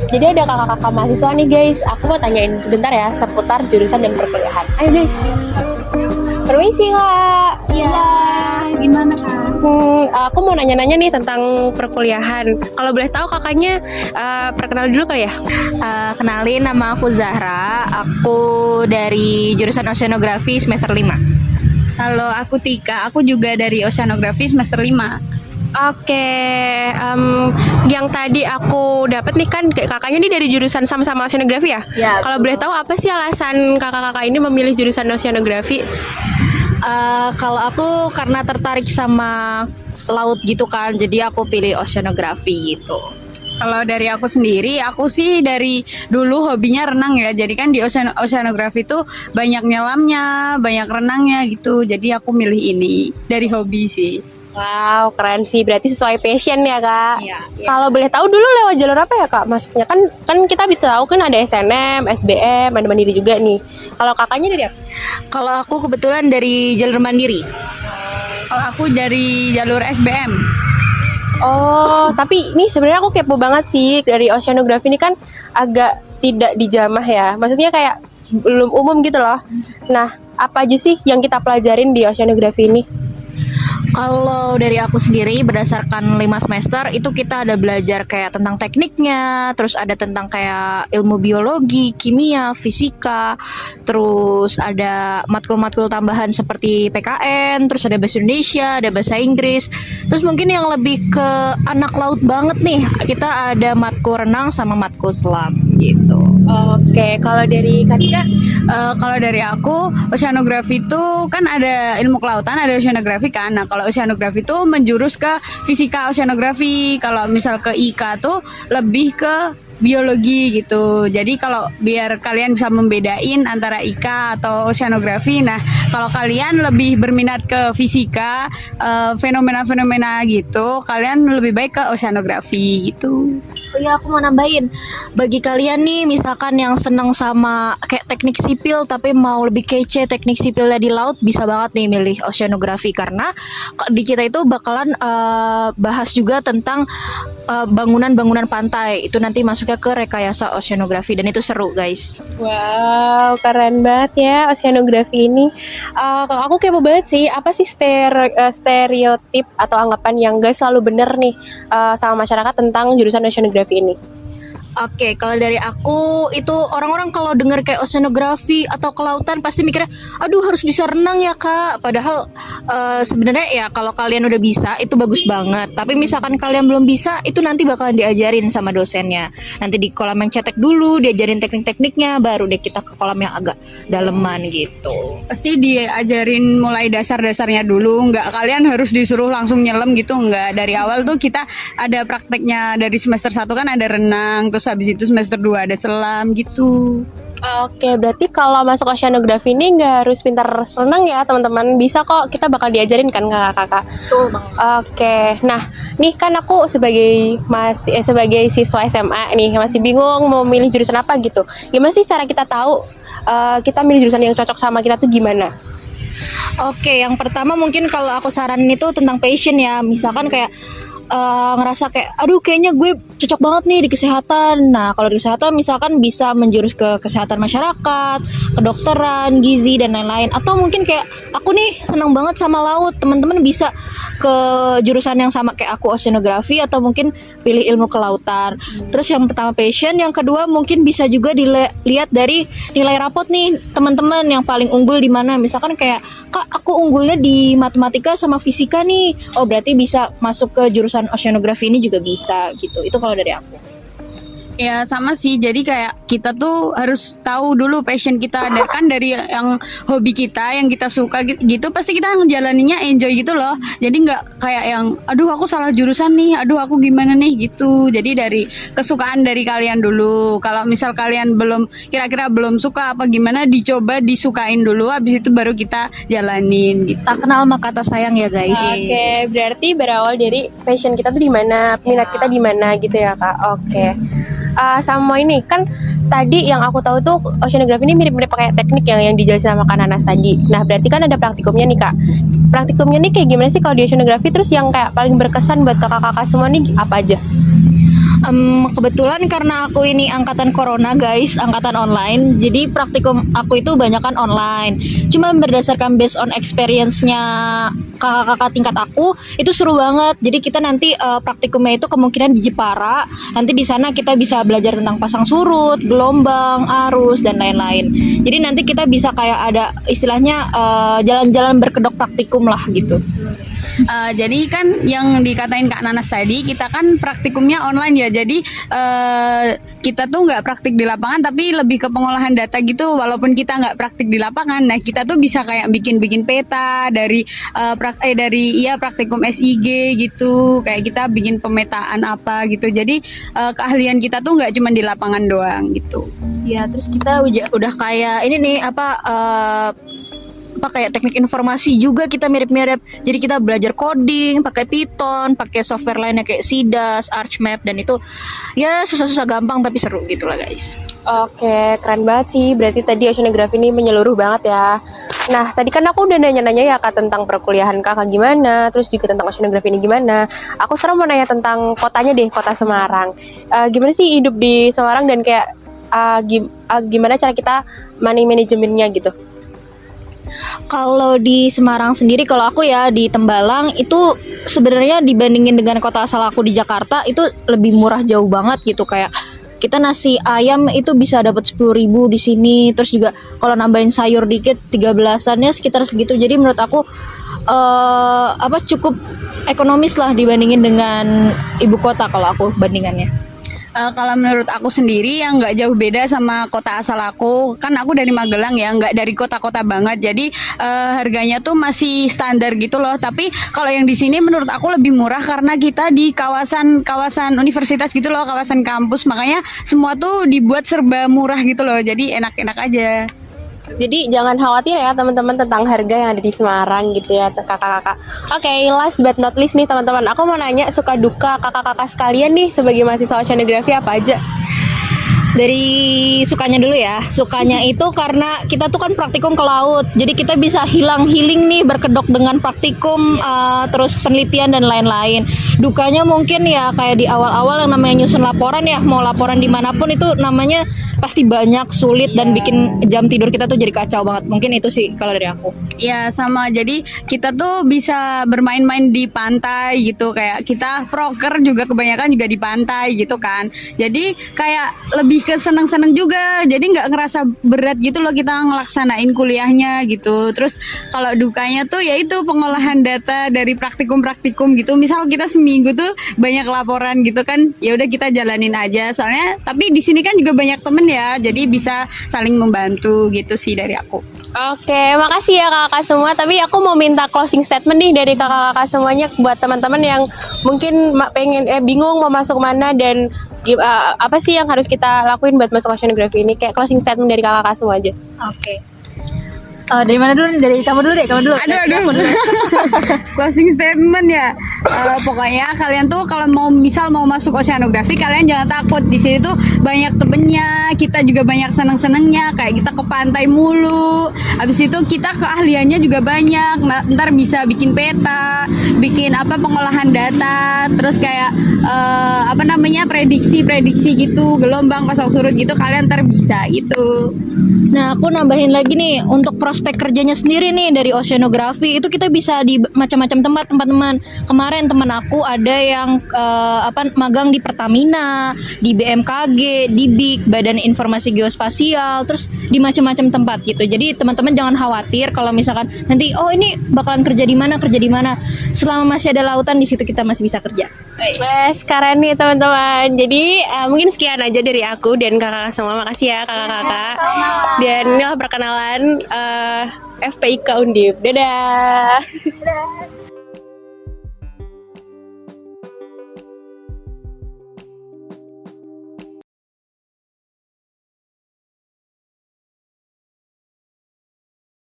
Jadi ada kakak-kakak mahasiswa nih guys. Aku mau tanyain sebentar ya seputar jurusan dan perkuliahan. Ayo guys. Permisi kak. Iya, gimana kak? Aku mau nanya-nanya nih tentang perkuliahan. Kalau boleh tahu kakaknya perkenal dulu kali ya? Kenalin, nama aku Zahra. Aku dari jurusan Oceanografi semester 5. Halo, aku Tika. Aku juga dari Oceanografi semester 5. Oke, yang tadi aku dapat nih kan kakaknya nih dari jurusan sama-sama oceanografi ya? Ya, Kalau boleh tahu apa sih alasan kakak-kakak ini memilih jurusan oceanografi? Kalau aku karena tertarik sama laut gitu kan, jadi aku pilih oceanografi gitu. Kalau dari aku sendiri, aku sih dari dulu hobinya renang ya. Jadi kan di Oceanografi itu banyak nyelamnya, banyak renangnya gitu. Jadi aku milih ini dari hobi sih. Wow, keren sih. Berarti sesuai passion ya kak. Iya. Kalau boleh tahu dulu lewat jalur apa ya kak masuknya? Kan kita bisa tahu kan ada SNM, SBM, ada mandiri juga nih. Kalau kakaknya dari apa? Kalau aku kebetulan dari jalur mandiri. Kalau aku dari jalur SBM. Oh, tapi ini sebenarnya aku kepo banget sih dari oceanografi ini kan agak tidak dijamah ya. Maksudnya kayak belum umum gitu loh. Nah, apa aja sih yang kita pelajarin di oceanografi ini? Kalau dari aku sendiri berdasarkan 5 semester itu kita ada belajar kayak tentang tekniknya, terus ada tentang kayak ilmu biologi, kimia, fisika, terus ada matkul-matkul tambahan seperti PKN, terus ada bahasa Indonesia, ada bahasa Inggris. Terus mungkin yang lebih ke anak laut banget nih, kita ada matkul renang sama matkul selam gitu. Oke, kalau dari Kak Tika? Kalau dari aku, oceanografi itu kan ada ilmu kelautan, ada oceanografi kan. Nah, kalau oceanografi itu menjurus ke fisika oceanografi. Kalau misal ke IK tuh lebih ke biologi gitu. Jadi kalau biar kalian bisa membedain antara IK atau oceanografi. Nah, kalau kalian lebih berminat ke fisika, fenomena-fenomena gitu, kalian lebih baik ke oceanografi gitu. Oh iya, aku mau nambahin, bagi kalian nih misalkan yang seneng sama kayak teknik sipil tapi mau lebih kece teknik sipilnya di laut, bisa banget nih milih oceanografi karena di kita itu bakalan bahas juga tentang bangunan-bangunan pantai. Itu nanti masuknya ke rekayasa oceanografi dan itu seru guys. Wow, keren banget ya oceanografi ini. Aku kepo banget sih, apa sih stereotip atau anggapan yang gak selalu bener nih sama masyarakat tentang jurusan oceanografi ini? Oke, kalau dari aku itu orang-orang kalau dengar kayak oceanografi atau kelautan pasti mikirnya, aduh harus bisa renang ya kak. Padahal sebenarnya ya kalau kalian udah bisa itu bagus banget. Tapi misalkan kalian belum bisa, itu nanti bakalan diajarin sama dosennya. Nanti di kolam yang cetek dulu, diajarin teknik-tekniknya, baru deh kita ke kolam yang agak daleman gitu. Pasti diajarin mulai dasar-dasarnya dulu, nggak kalian harus disuruh langsung nyelam gitu, nggak. Dari awal tuh kita ada prakteknya dari semester 1 kan ada renang, terus habis itu semester 2 ada selam gitu. Oke, berarti kalau masuk oceanografi ini nggak harus pintar renang ya teman-teman. Bisa kok, kita bakal diajarin kan kakak-kakak. Betul banget. Oke, nah nih kan aku sebagai sebagai siswa SMA nih masih bingung mau milih jurusan apa gitu. Gimana sih cara kita tahu kita milih jurusan yang cocok sama kita tuh gimana? Oke, yang pertama mungkin kalau aku saranin itu tentang passion ya. Misalkan kayak ngerasa kayak aduh kayaknya gue cocok banget nih di kesehatan. Nah, kalau di kesehatan misalkan bisa menjurus ke kesehatan masyarakat, kedokteran, gizi dan lain-lain. Atau mungkin kayak aku nih senang banget sama laut. Teman-teman bisa ke jurusan yang sama kayak aku oceanografi atau mungkin pilih ilmu kelautan. Terus yang pertama passion, yang kedua mungkin bisa juga dilihat dari nilai rapot nih teman-teman yang paling unggul di mana. Misalkan kayak kak aku unggulnya di matematika sama fisika nih. Oh berarti bisa masuk ke jurusan oceanografi ini juga bisa gitu. Itu kalau dari aku. Ya sama sih, jadi kayak kita tuh harus tahu dulu passion kita. Kan dari yang hobi kita, yang kita suka gitu, pasti kita ngejalaninnya enjoy gitu loh. Jadi nggak kayak yang aduh aku salah jurusan nih, aduh aku gimana nih gitu. Jadi dari kesukaan dari kalian dulu. Kalau misal kalian kira-kira belum suka apa gimana, dicoba disukain dulu, habis itu baru kita jalanin gitu. Tak kenal maka kata sayang ya guys. Oke, berarti berawal dari passion kita tuh di mana, minat kita di mana gitu ya kak. Oke. Sama ini kan tadi yang aku tahu tuh oceanografi ini mirip-mirip pakai teknik yang dijelasin sama Kak Nanas tadi. Nah berarti kan ada praktikumnya nih kak. Praktikumnya nih kayak gimana sih kalau di oceanografi? Terus yang kayak paling berkesan buat kakak-kakak semua nih apa aja? Kebetulan karena aku ini angkatan corona guys, angkatan online, jadi praktikum aku itu banyak kan online. Cuma berdasarkan based on experience-nya kakak-kakak tingkat aku, itu seru banget. Jadi kita nanti praktikumnya itu kemungkinan di Jepara. Nanti di sana kita bisa belajar tentang pasang surut, gelombang, arus dan lain-lain. Jadi nanti kita bisa kayak ada istilahnya jalan-jalan berkedok praktikum lah gitu. Jadi kan yang dikatain Kak Nanas tadi, kita kan praktikumnya online ya. Jadi kita tuh nggak praktik di lapangan, tapi lebih ke pengolahan data gitu. Walaupun kita nggak praktik di lapangan, nah kita tuh bisa kayak bikin peta dari praktikum SIG gitu. Kayak kita bikin pemetaan apa gitu. Jadi keahlian kita tuh nggak cuma di lapangan doang gitu. Ya, terus kita udah kayak ini nih kayak teknik informasi juga kita mirip-mirip. Jadi kita belajar coding, pakai Python, pakai software lainnya kayak CDAS, ArchMap, dan itu ya susah-susah gampang tapi seru gitu lah guys. Oke, keren banget sih. Berarti tadi oceanografi ini menyeluruh banget ya. Nah, tadi kan aku udah nanya-nanya ya Kak tentang perkuliahan Kakak gimana, terus juga tentang oceanografi ini gimana. Aku sekarang mau nanya tentang kotanya deh, kota Semarang. Gimana sih hidup di Semarang dan kayak gimana cara kita money manajemennya gitu? Kalau di Semarang sendiri, kalau aku ya di Tembalang itu sebenarnya dibandingin dengan kota asal aku di Jakarta itu lebih murah jauh banget gitu. Kayak kita nasi ayam itu bisa dapat 10.000 di sini, terus juga kalau nambahin sayur dikit 13-annya sekitar segitu. Jadi menurut aku cukup ekonomis lah dibandingin dengan ibu kota kalau aku bandingannya. Kalau menurut aku sendiri yang nggak jauh beda sama kota asal aku, kan aku dari Magelang ya, nggak dari kota-kota banget, jadi harganya tuh masih standar gitu loh. Tapi kalau yang di sini menurut aku lebih murah karena kita di kawasan universitas gitu loh, kawasan kampus, makanya semua tuh dibuat serba murah gitu loh, jadi enak-enak aja. Jadi jangan khawatir ya teman-teman tentang harga yang ada di Semarang gitu ya kakak-kakak. Oke, last but not least nih teman-teman, aku mau nanya suka duka kakak-kakak sekalian nih sebagai mahasiswa oceanografi apa aja? Dari sukanya dulu ya. Sukanya itu karena kita tuh kan praktikum ke laut, jadi kita bisa healing nih berkedok dengan praktikum, terus penelitian dan lain-lain. Dukanya mungkin ya kayak di awal-awal yang namanya nyusun laporan ya, mau laporan dimanapun itu namanya pasti banyak, sulit, dan bikin jam tidur kita tuh jadi kacau banget. Mungkin itu sih kalau dari aku. Ya sama, jadi kita tuh bisa bermain-main di pantai gitu, kayak kita proker juga kebanyakan juga di pantai gitu kan. Jadi kayak lebih ke seneng-seneng juga, jadi nggak ngerasa berat gitu loh kita ngelaksanain kuliahnya gitu. Terus kalau dukanya tuh yaitu pengolahan data dari praktikum-praktikum gitu. Misal kita seminggu tuh banyak laporan gitu kan, ya udah kita jalanin aja. Soalnya tapi di sini kan juga banyak temen ya, jadi bisa saling membantu gitu sih dari aku. Oke, makasih ya kakak semua. Tapi aku mau minta closing statement nih dari kakak-kakak semuanya buat teman-teman yang mungkin bingung mau masuk mana dan apa sih yang harus kita lakuin buat masuk oceanografi ini. Kayak closing statement dari kakak-kakak semua aja. Oke. Dari mana dulu nih? Dari kamu dulu deh, kamu dulu. Aduh. Closing statement ya. Pokoknya kalian tuh kalau mau masuk oceanografi, kalian jangan takut. Di sini tuh banyak temennya, kita juga banyak seneng-senengnya. Kayak kita ke pantai mulu. Habis itu kita keahliannya juga banyak. Ntar bisa bikin peta, bikin pengolahan data, terus kayak prediksi gitu, gelombang, pasang surut gitu, kalian ntar bisa gitu. Nah, aku nambahin lagi nih untuk prospek kerjanya sendiri nih dari oceanografi itu kita bisa di macam-macam tempat teman-teman. Kemarin teman aku ada yang magang di Pertamina, di BMKG, di BIK, Badan Informasi Geospasial, terus di macam-macam tempat gitu. Jadi teman-teman jangan khawatir kalau misalkan nanti ini bakalan kerja di mana. Selama masih ada lautan di situ kita masih bisa kerja. Wes, keren nih teman-teman. Jadi mungkin sekian aja dari aku dan kakak semua. Makasih ya kakak-kakak. Dan inilah perkenalan FPIK Undip. Dadah.